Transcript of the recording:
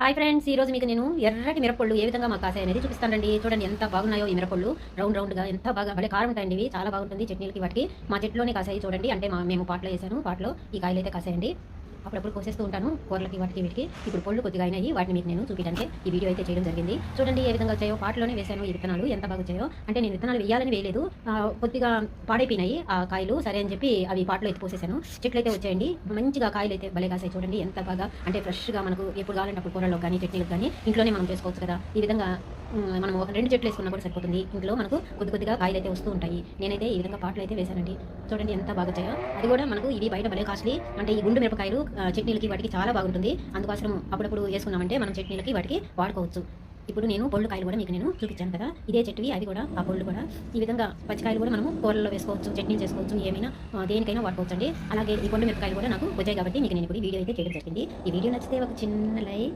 Hi friends, ఈ రోజు మీకు నేను ఎర్రటి మిరపొళ్ళు ఏ విధంగా మాకు కాసాయి అనేది చూపిస్తానండి. చూడండి ఎంత బాగున్నాయో ఈ మిరపొళ్ళు. రౌండ్‌గా ఎంత బాగా భలే కారం ఉంటాయండి ఇవి. చాలా బాగుంటుంది చట్నీలకి వాటికి. మా చెట్టులోనే కాసాయి చూడండి. అంటే మేము పాట్‌లో ఏసాను. పాట్‌లో ఈ కాయలైతే కాసాయండి. అప్పుడప్పుడు కోసేస్తూ ఉంటాను కూరలకి వాటికి వీటికి. ఇప్పుడు పళ్ళు కొద్దిగా అయినాయి. వాటిని మీకు నేను చూపించడానికే ఈ వీడియో అయితే చేయడం జరిగింది. చూడండి ఏ విధంగా వచ్చాయో. పాట్‌లోనే వేసాను ఈ విత్తనాలు. ఎంత బాగా వచ్చాయో. అంటే నేను విత్తనాలు వేయాలని వేయలేదు. కొద్దిగా పాడైపోయినాయి ఆ కాయలు. సరే అని చెప్పి అవి పాట్‌లో ఎత్తి పోసేసాను. చెట్లయితే వచ్చాయండి. మంచిగా కాయలైతే భలే కాసాయి చూడండి. ఎంత బాగా అంటే ఫ్రెష్‌గా మనకు ఎప్పుడు కావాలంటే అప్పుడు కూరల్లోకి గానీ, చట్నీలకు గానీ ఇంట్లోనే మనం చేసుకోవచ్చు కదా! ఈ విధంగా మనం ఒక 2 చెట్లు వేసుకున్నా కూడా సరిపోతుంది. ఇంట్లో మనకు కొద్దిగా కాయలైతే వస్తూ ఉంటాయి. నేనైతే ఈ విధంగా పాట్‌లో అయితే వేసానండి. చూడండి ఎంత బాగా వచ్చాయో. అది కూడా మనకు ఇవి బయట భలే కాస్ట్‌లీ. అంటే ఈ గుండు మిరపకాయలు చట్నీలకి వాటికి చాలా బాగుంటుంది. అందుకోసం అప్పుడప్పుడు వేసుకున్నామంటే మనం చట్నీలకి వాటికి వాడుకోవచ్చు. ఇప్పుడు నేను పొళ్ళు కాయలు కూడా మీకు నేను చూపించాను కదా! ఇదే చెట్టువి అవి కూడా ఆ పొళ్ళు కూడా. ఈ విధంగా పచ్చికాయలు కూడా మనము కూరల్లో వేసుకోవచ్చు, చట్నీలు చేసుకోవచ్చు, ఏమైనా దేనికైనా వాడుకోవచ్చండి. అలాగే ఈ పొండు మిరపకాయలు కూడా నాకు వచ్చాయి కాబట్టి మీకు నేను ఇప్పుడు ఈ వీడియో అయితే చేయడం జరిగింది. ఈ వీడియో నచ్చితే ఒక చిన్న లైక్